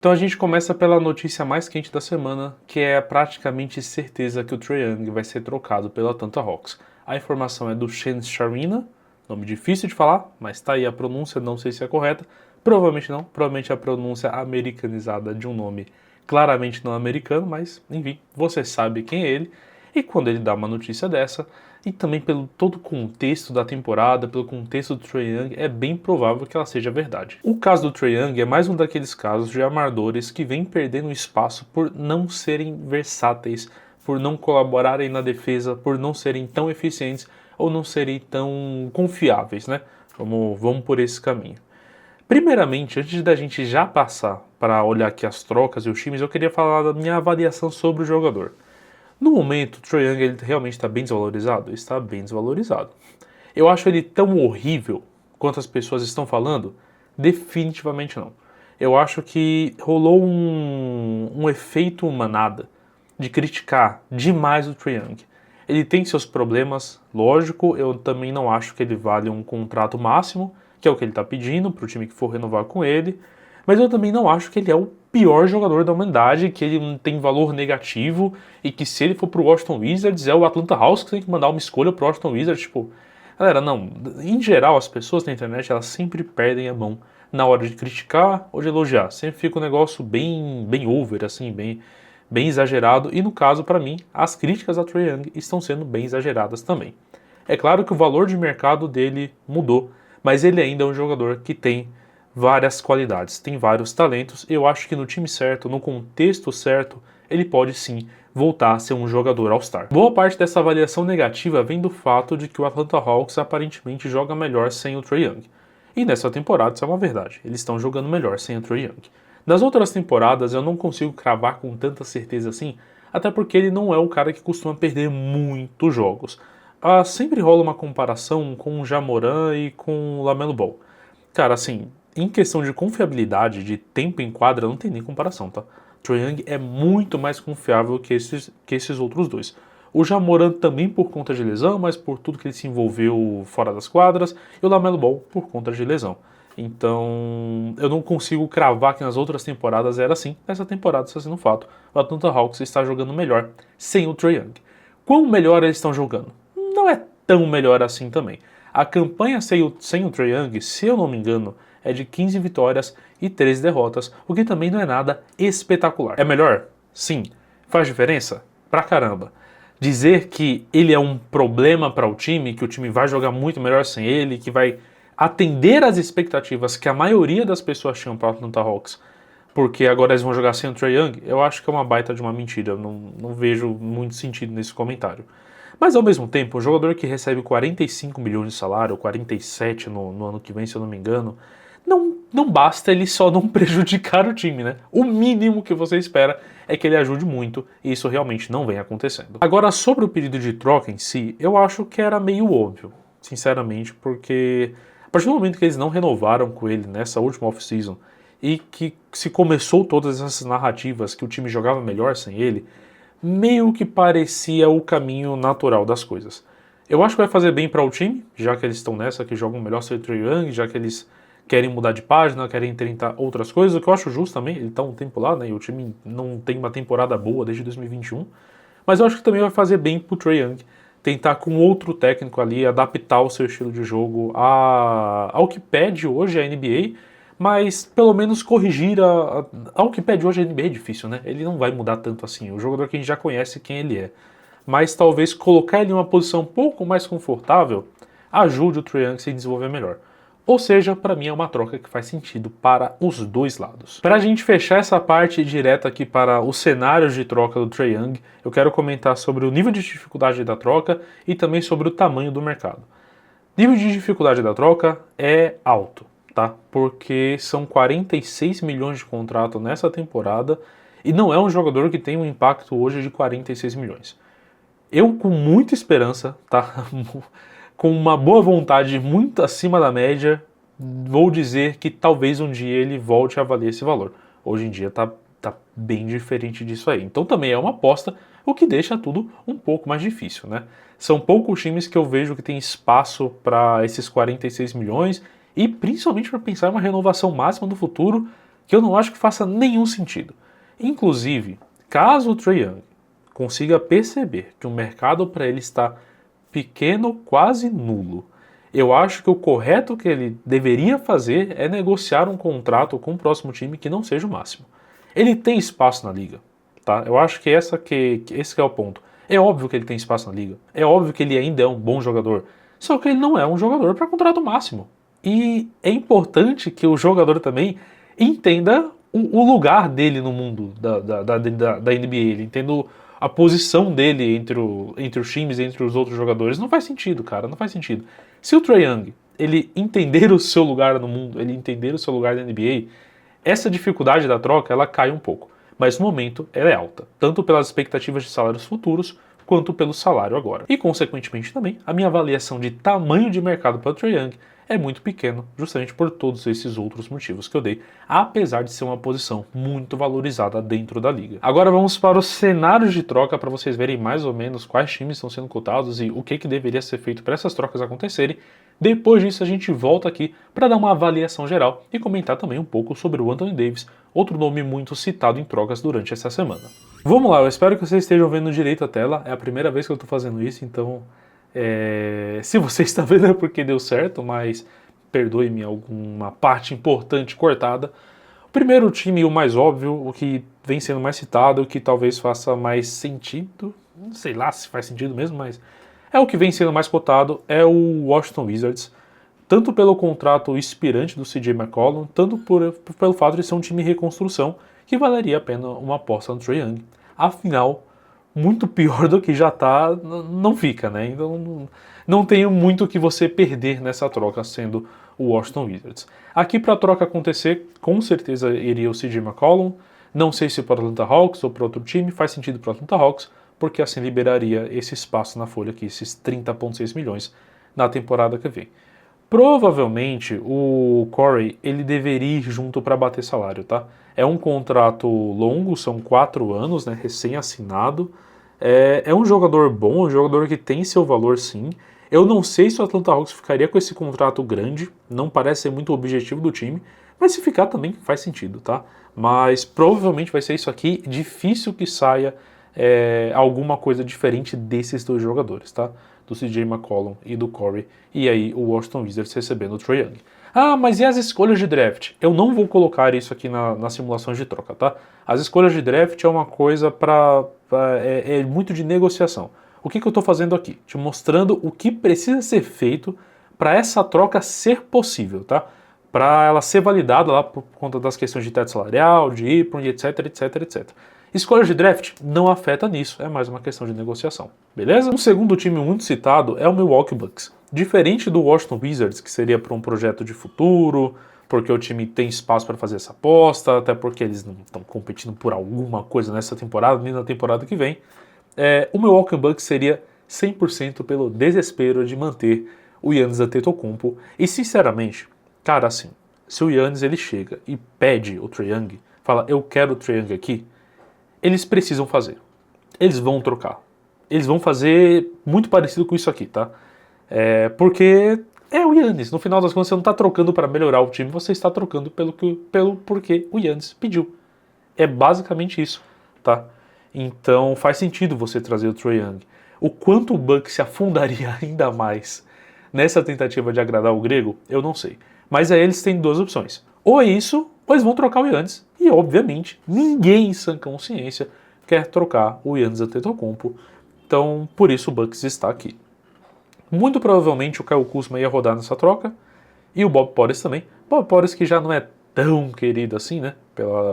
Então a gente começa pela notícia mais quente da semana, que é praticamente certeza que o Trae Young vai ser trocado pela Atlanta Hawks. A informação é do Shane Sharina, nome difícil de falar, mas tá aí a pronúncia, não sei se é correta. Provavelmente não, provavelmente a pronúncia americanizada de um nome claramente não americano, mas enfim, você sabe quem é ele. E quando ele dá uma notícia dessa, e também pelo todo o contexto da temporada, pelo contexto do Trae Young, é bem provável que ela seja verdade. O caso do Trae Young é mais um daqueles casos de armadores que vem perdendo espaço por não serem versáteis, por não colaborarem na defesa, por não serem tão eficientes ou não serem tão confiáveis, né? Vamos por esse caminho. Primeiramente, antes da gente já passar para olhar aqui as trocas e os times, eu queria falar da minha avaliação sobre o jogador. No momento, o Trae Young ele realmente está bem desvalorizado? Está bem desvalorizado. Eu acho ele tão horrível quanto as pessoas estão falando? Definitivamente não. Eu acho que rolou um efeito manada de criticar demais o Trae Young. Ele tem seus problemas, lógico, eu também não acho que ele vale um contrato máximo, que é o que ele está pedindo para o time que for renovar com ele, mas eu também não acho que ele é o pior jogador da humanidade, que ele não tem valor negativo e que se ele for pro Washington Wizards é o Atlanta Hawks que tem que mandar uma escolha pro Washington Wizards, tipo, galera, não, em geral as pessoas na internet elas sempre perdem a mão na hora de criticar ou de elogiar, sempre fica um negócio bem over, assim, bem exagerado e no caso para mim as críticas a Trae Young estão sendo bem exageradas também. É claro que o valor de mercado dele mudou, mas ele ainda é um jogador que tem várias qualidades, tem vários talentos. Eu acho que no time certo, no contexto certo, ele pode sim voltar a ser um jogador All-Star. Boa parte dessa avaliação negativa vem do fato de que o Atlanta Hawks aparentemente joga melhor sem o Trae Young. E nessa temporada isso é uma verdade, eles estão jogando melhor sem o Trae Young. Nas outras temporadas eu não consigo cravar com tanta certeza assim, até porque ele não é o cara que costuma perder muitos jogos. Sempre rola uma comparação com o Ja Morant e com o LaMelo Ball. Cara, assim, em questão de confiabilidade, de tempo em quadra, não tem nem comparação, tá? Trae Young é muito mais confiável que esses outros dois. O Ja Morant também por conta de lesão, mas por tudo que ele se envolveu fora das quadras, e o LaMelo Ball por conta de lesão. Então, eu não consigo cravar que nas outras temporadas era assim. Nessa temporada está sendo um fato. O Atlanta Hawks está jogando melhor sem o Trae Young. Quão melhor eles estão jogando? Não é tão melhor assim também. A campanha sem o Trae Young, se eu não me engano, é de 15 vitórias e 13 derrotas, o que também não é nada espetacular. É melhor? Sim. Faz diferença? Pra caramba. Dizer que ele é um problema para o time, que o time vai jogar muito melhor sem ele, que vai atender às expectativas que a maioria das pessoas tinham para o Atlanta Hawks, porque agora eles vão jogar sem o Trae Young, eu acho que é uma baita de uma mentira. Eu não vejo muito sentido nesse comentário. Mas ao mesmo tempo, um jogador que recebe 45 milhões de salário, ou 47 no ano que vem, se eu não me engano, não basta ele só não prejudicar o time, né? O mínimo que você espera é que ele ajude muito, e isso realmente não vem acontecendo. Agora, sobre o pedido de troca em si, eu acho que era meio óbvio, sinceramente, porque a partir do momento que eles não renovaram com ele nessa última off-season, e que se começou todas essas narrativas que o time jogava melhor sem ele, meio que parecia o caminho natural das coisas. Eu acho que vai fazer bem para o time, já que eles estão nessa, que jogam melhor sem o Trae Young, já que eles querem mudar de página, querem tentar outras coisas, o que eu acho justo também, ele está um tempo lá, né, e o time não tem uma temporada boa desde 2021, mas eu acho que também vai fazer bem pro Trae Young, tentar com outro técnico ali, adaptar o seu estilo de jogo ao que pede hoje a NBA, mas pelo menos corrigir ao que pede hoje a NBA é difícil, né? Ele não vai mudar tanto assim. O jogador que a gente já conhece quem ele é. Mas talvez colocar ele em uma posição um pouco mais confortável ajude o Trae Young a se desenvolver melhor. Ou seja, para mim é uma troca que faz sentido para os dois lados. Para a gente fechar essa parte direta aqui para os cenários de troca do Trae Young, eu quero comentar sobre o nível de dificuldade da troca e também sobre o tamanho do mercado. Nível de dificuldade da troca é alto, tá? Porque são 46 milhões de contrato nessa temporada e não é um jogador que tem um impacto hoje de 46 milhões. Eu, com muita esperança, tá? Com uma boa vontade muito acima da média, vou dizer que talvez um dia ele volte a valer esse valor. Hoje em dia tá bem diferente disso aí. Então também é uma aposta, o que deixa tudo um pouco mais difícil, né? São poucos times que eu vejo que tem espaço para esses 46 milhões e principalmente para pensar em uma renovação máxima no futuro que eu não acho que faça nenhum sentido. Inclusive, caso o Trae Young consiga perceber que o mercado para ele está pequeno, quase nulo, eu acho que o correto que ele deveria fazer é negociar um contrato com o próximo time que não seja o máximo. Ele tem espaço na liga, tá? Eu acho que esse que é o ponto. É óbvio que ele tem espaço na liga, é óbvio que ele ainda é um bom jogador, só que ele não é um jogador para contrato máximo. E é importante que o jogador também entenda o lugar dele no mundo da NBA, ele entenda a posição dele entre os times, entre os outros jogadores. Não faz sentido, cara, não faz sentido. Se o Trae Young, ele entender o seu lugar no mundo, ele entender o seu lugar na NBA, essa dificuldade da troca, ela cai um pouco. Mas no momento, ela é alta, tanto pelas expectativas de salários futuros, quanto pelo salário agora. E, consequentemente, também, a minha avaliação de tamanho de mercado para o Trae Young é muito pequeno, justamente por todos esses outros motivos que eu dei, apesar de ser uma posição muito valorizada dentro da liga. Agora vamos para os cenários de troca para vocês verem mais ou menos quais times estão sendo cotados e o que deveria ser feito para essas trocas acontecerem. Depois disso a gente volta aqui para dar uma avaliação geral e comentar também um pouco sobre o Anthony Davis, outro nome muito citado em trocas durante essa semana. Vamos lá, eu espero que vocês estejam vendo direito a tela, é a primeira vez que eu estou fazendo isso, então se você está vendo é porque deu certo, mas perdoe-me alguma parte importante cortada. O primeiro time, o mais óbvio, o que vem sendo mais citado, o que talvez faça mais sentido, não sei lá se faz sentido mesmo, mas é o que vem sendo mais cotado, é o Washington Wizards, tanto pelo contrato expirante do CJ McCollum, tanto pelo fato de ser um time em reconstrução, que valeria a pena uma aposta no Trae Young. Afinal, muito pior do que já está, não fica, né? Então não tem muito o que você perder nessa troca, sendo o Washington Wizards. Aqui para a troca acontecer, com certeza iria o CJ McCollum, não sei se para o Atlanta Hawks ou para outro time, faz sentido para o Atlanta Hawks, porque assim liberaria esse espaço na folha aqui, esses 30,6 milhões na temporada que vem. Provavelmente o Corey ele deveria ir junto para bater salário, tá? É um contrato longo, são 4 anos, né, recém-assinado. É um jogador bom, um jogador que tem seu valor sim. Eu não sei se o Atlanta Hawks ficaria com esse contrato grande, não parece ser muito o objetivo do time, mas se ficar também faz sentido, tá? Mas provavelmente vai ser isso aqui, difícil que saia alguma coisa diferente desses dois jogadores, tá? Do CJ McCollum e do Corey, e aí o Washington Wizards recebendo o Trae Young. Ah, mas e as escolhas de draft? Eu não vou colocar isso aqui nas simulações de troca, tá? As escolhas de draft é uma coisa é muito de negociação. O que eu estou fazendo aqui? Te mostrando o que precisa ser feito para essa troca ser possível, tá? Para ela ser validada lá por conta das questões de teto salarial, de IPRON, etc, etc, etc. Escolha de draft não afeta nisso, é mais uma questão de negociação, beleza? Um segundo time muito citado é o Milwaukee Bucks. Diferente do Washington Wizards, que seria para um projeto de futuro, porque o time tem espaço para fazer essa aposta, até porque eles não estão competindo por alguma coisa nessa temporada, nem na temporada que vem, o Milwaukee Bucks seria 100% pelo desespero de manter o Giannis Antetokounmpo. E sinceramente, cara, assim, se o Giannis ele chega e pede o Trae Young, fala, eu quero o Trae Young aqui, eles precisam fazer. Eles vão trocar. Eles vão fazer muito parecido com isso aqui, tá? Porque é o Giannis. No final das contas, você não está trocando para melhorar o time, você está trocando pelo porque o Giannis pediu. É basicamente isso, tá? Então faz sentido você trazer o Trae Young. O quanto o Bucks se afundaria ainda mais nessa tentativa de agradar o grego, eu não sei. Mas aí eles têm duas opções. Ou é isso, ou eles vão trocar o Giannis. E, obviamente, ninguém em sã consciência quer trocar o Giannis Antetokounmpo. Então, por isso o Bucks está aqui. Muito provavelmente o Kyle Kuzma ia rodar nessa troca. E o Bob Portis também. Bob Portis que já não é tão querido assim, né?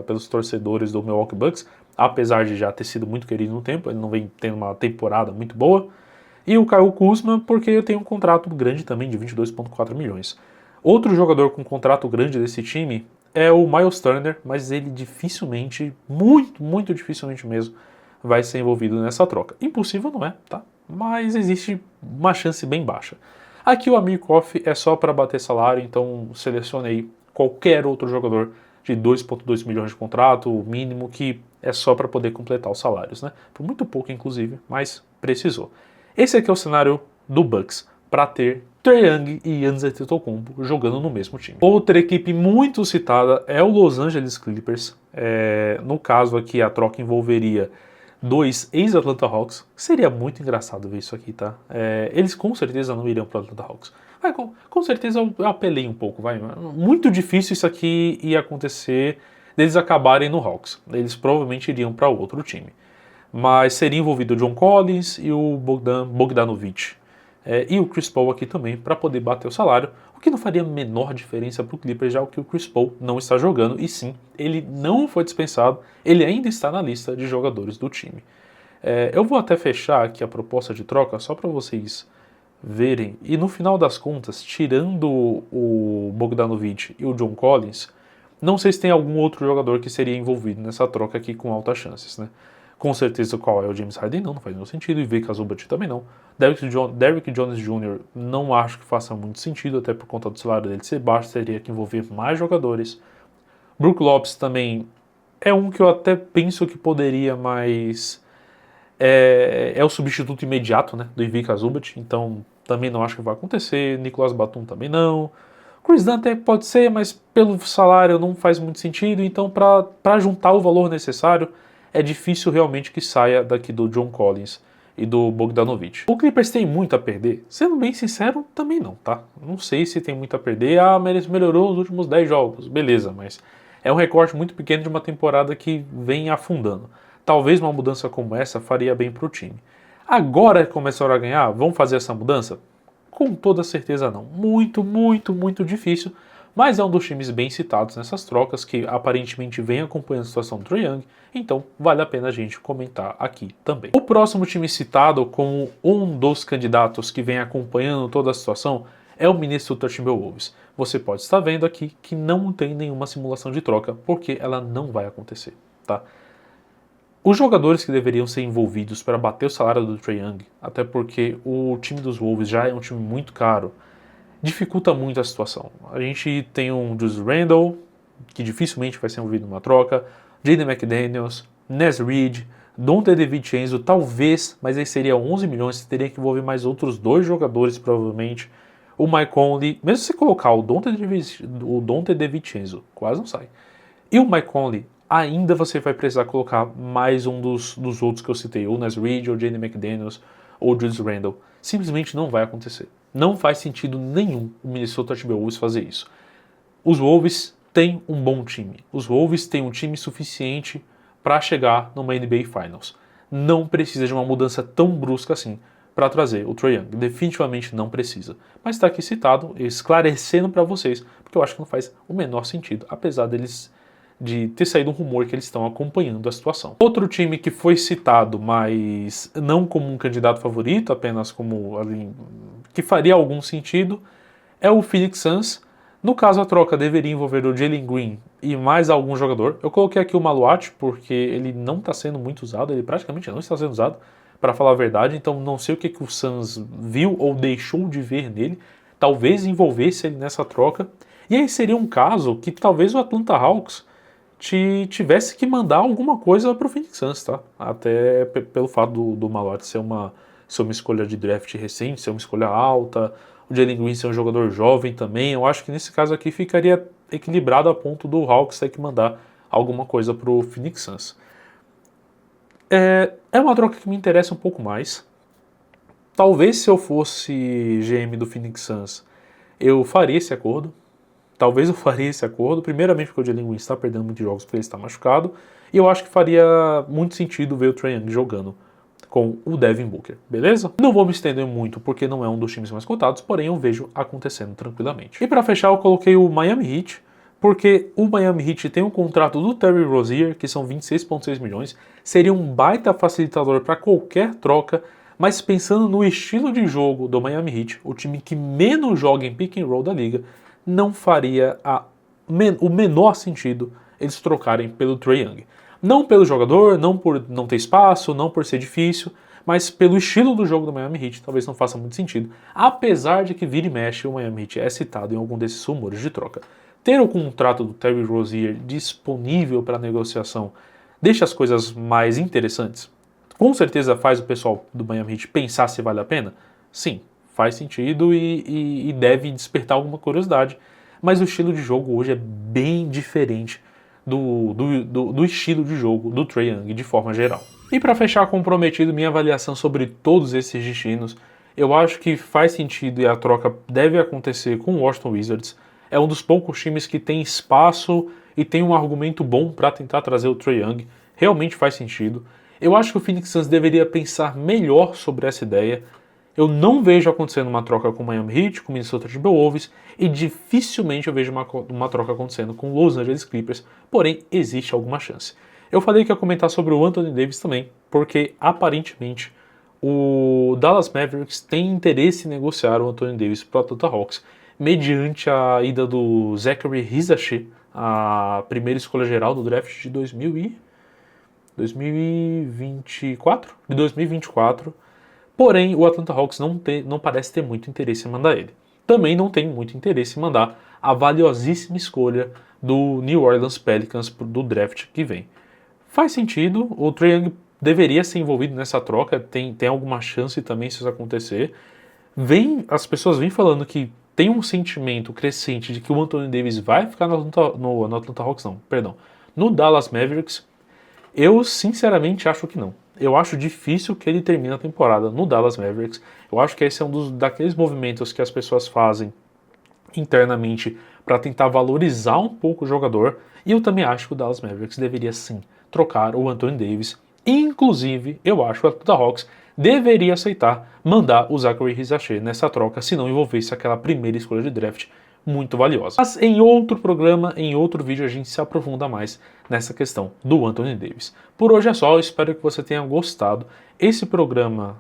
Pelos torcedores do Milwaukee Bucks. Apesar de já ter sido muito querido no tempo. Ele não vem tendo uma temporada muito boa. E o Kyle Kuzma porque tem um contrato grande também de 22,4 milhões. Outro jogador com contrato grande desse time é o Miles Turner, mas ele dificilmente, muito dificilmente mesmo, vai ser envolvido nessa troca. Impossível não é, tá? Mas existe uma chance bem baixa. Aqui o Amir Coffey é só para bater salário, então selecionei qualquer outro jogador de 2,2 milhões de contrato, o mínimo, que é só para poder completar os salários, né? Por muito pouco, inclusive, mas precisou. Esse aqui é o cenário do Bucks para ter Trae Young e Giannis Antetokounmpo jogando no mesmo time. Outra equipe muito citada é o Los Angeles Clippers. No caso aqui, a troca envolveria 2 ex-Atlanta Hawks. Seria muito engraçado ver isso aqui, tá? Eles com certeza não iriam para o Atlanta Hawks. Com certeza eu apelei um pouco, vai. Muito difícil isso aqui ia acontecer deles acabarem no Hawks. Eles provavelmente iriam para outro time. Mas seria envolvido o John Collins e o Bogdanovic. E o Chris Paul aqui também, para poder bater o salário, o que não faria a menor diferença para o Clippers, já que o Chris Paul não está jogando, e sim, ele não foi dispensado, ele ainda está na lista de jogadores do time. Eu vou até fechar aqui a proposta de troca, só para vocês verem, e no final das contas, tirando o Bogdanovic e o John Collins, não sei se tem algum outro jogador que seria envolvido nessa troca aqui com altas chances, né? Com certeza qual é o James Harden não faz nenhum sentido, e Ivica Zubac também não. Derrick Jones Jr. não acho que faça muito sentido, até por conta do salário dele ser baixo, teria que envolver mais jogadores. Brook Lopes também é um que eu até penso que poderia, mas é o substituto imediato, né, do Ivica Zubac, então também não acho que vai acontecer. Nicolas Batum também não. Chris Dunn até pode ser, mas pelo salário não faz muito sentido, então para juntar o valor necessário, é difícil realmente que saia daqui do John Collins e do Bogdanovic. O Clippers tem muito a perder? Sendo bem sincero, também não, tá? Não sei se tem muito a perder. Mas melhorou nos últimos 10 jogos, beleza, mas é um recorte muito pequeno de uma temporada que vem afundando. Talvez uma mudança como essa faria bem pro time. Agora que começaram a ganhar, vão fazer essa mudança? Com toda certeza não. Muito, muito, muito difícil. Mas é um dos times bem citados nessas trocas, que aparentemente vem acompanhando a situação do Trae Young, então vale a pena a gente comentar aqui também. O próximo time citado como um dos candidatos que vem acompanhando toda a situação é o Minnesota Timberwolves. Você pode estar vendo aqui que não tem nenhuma simulação de troca, porque ela não vai acontecer, tá? Os jogadores que deveriam ser envolvidos para bater o salário do Trae Young, até porque o time dos Wolves já é um time muito caro, dificulta muito a situação. A gente tem um Julius Randle, que dificilmente vai ser envolvido numa troca, Jaden McDaniels, Naz Reid, Donte DiVincenzo, talvez, mas aí seria 11 milhões, você teria que envolver mais outros 2 jogadores, provavelmente. O Mike Conley, mesmo se colocar o Donte DiVincenzo, quase não sai. E o Mike Conley, ainda você vai precisar colocar mais um dos outros que eu citei, ou Naz Reid, ou Jaden McDaniels, ou Julius Randle. Simplesmente não vai acontecer. Não faz sentido nenhum o Minnesota Timberwolves fazer isso. Os Wolves têm um bom time. Os Wolves têm um time suficiente para chegar numa NBA Finals. Não precisa de uma mudança tão brusca assim para trazer o Trae Young. Definitivamente não precisa. Mas está aqui citado, esclarecendo para vocês, porque eu acho que não faz o menor sentido, apesar de ter saído um rumor que eles estão acompanhando a situação. Outro time que foi citado, mas não como um candidato favorito, apenas como ali, que faria algum sentido, é o Phoenix Suns. No caso, a troca deveria envolver o Jalen Green e mais algum jogador. Eu coloquei aqui o Maluat porque ele não está sendo muito usado, ele praticamente não está sendo usado, para falar a verdade, então não sei o que o Suns viu ou deixou de ver nele. Talvez envolvesse ele nessa troca. E aí seria um caso que talvez o Atlanta Hawks tivesse que mandar alguma coisa para o Phoenix Suns, tá? Até pelo fato do Maluat ser uma escolha de draft recente, ser uma escolha alta, o Jalen Green ser um jogador jovem também. Eu acho que nesse caso aqui ficaria equilibrado a ponto do Hawks ter que mandar alguma coisa para o Phoenix Suns. É uma troca que me interessa um pouco mais. Talvez se eu fosse GM do Phoenix Suns, eu faria esse acordo. Talvez eu faria esse acordo, primeiramente porque o Jalen Green está perdendo muitos jogos porque ele está machucado, e eu acho que faria muito sentido ver o Trae Young jogando com o Devin Booker, beleza? Não vou me estender muito porque não é um dos times mais cotados, porém eu vejo acontecendo tranquilamente. E para fechar eu coloquei o Miami Heat, porque o Miami Heat tem um contrato do Terry Rozier, que são 26,6 milhões, seria um baita facilitador para qualquer troca, mas pensando no estilo de jogo do Miami Heat, o time que menos joga em pick and roll da liga, não faria o menor sentido eles trocarem pelo Trae Young. Não pelo jogador, não por não ter espaço, não por ser difícil, mas pelo estilo do jogo do Miami Heat, talvez não faça muito sentido, apesar de que vira e mexe o Miami Heat é citado em algum desses rumores de troca. Ter o contrato do Terry Rozier disponível para negociação deixa as coisas mais interessantes. Com certeza faz o pessoal do Miami Heat pensar se vale a pena? Sim, faz sentido e deve despertar alguma curiosidade. Mas o estilo de jogo hoje é bem diferente do estilo de jogo do Trae Young de forma geral. E para fechar comprometido minha avaliação sobre todos esses destinos, eu acho que faz sentido e a troca deve acontecer com o Washington Wizards. É um dos poucos times que tem espaço e tem um argumento bom para tentar trazer o Trae Young. Realmente faz sentido. Eu acho que o Phoenix Suns deveria pensar melhor sobre essa ideia. Eu não vejo acontecendo uma troca com o Miami Heat, com o Minnesota Timberwolves, e dificilmente eu vejo uma troca acontecendo com o Los Angeles Clippers, porém existe alguma chance. Eu falei que ia comentar sobre o Anthony Davis também, porque aparentemente o Dallas Mavericks tem interesse em negociar o Anthony Davis para o Atlanta Hawks, mediante a ida do Zachary Hisashi, a primeira escolha geral do draft de 2024. Porém, o Atlanta Hawks não parece ter muito interesse em mandar ele. Também não tem muito interesse em mandar a valiosíssima escolha do New Orleans Pelicans do draft que vem. Faz sentido, o Trae Young deveria ser envolvido nessa troca, tem alguma chance também se isso acontecer. As pessoas vêm falando que tem um sentimento crescente de que o Anthony Davis vai ficar no Atlanta Hawks, no Dallas Mavericks. Eu sinceramente acho que não. Eu acho difícil que ele termine a temporada no Dallas Mavericks. Eu acho que esse é um daqueles movimentos que as pessoas fazem internamente para tentar valorizar um pouco o jogador. E eu também acho que o Dallas Mavericks deveria sim trocar o Anthony Davis. Inclusive, eu acho que o Atlanta Hawks deveria aceitar mandar o Zachary Hisashi nessa troca se não envolvesse aquela primeira escolha de draft muito valiosa. Mas em outro programa, em outro vídeo, a gente se aprofunda mais nessa questão do Anthony Davis. Por hoje é só, eu espero que você tenha gostado. Esse programa,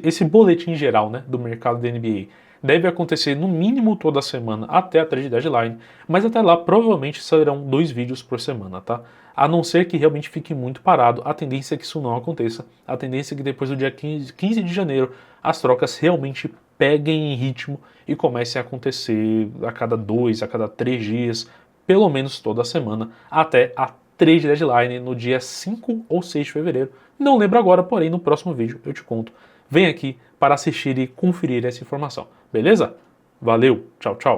esse boletim geral, né, do mercado da NBA deve acontecer no mínimo toda semana até a trade deadline, mas até lá provavelmente serão 2 vídeos por semana, tá? A não ser que realmente fique muito parado, a tendência é que isso não aconteça. A tendência é que depois do dia 15 de janeiro as trocas realmente peguem em ritmo e comecem a acontecer a cada 2, a cada 3 dias, pelo menos toda semana, até a trade deadline no dia 5 ou 6 de fevereiro. Não lembro agora, porém no próximo vídeo eu te conto. Vem aqui para assistir e conferir essa informação, beleza? Valeu, tchau, tchau.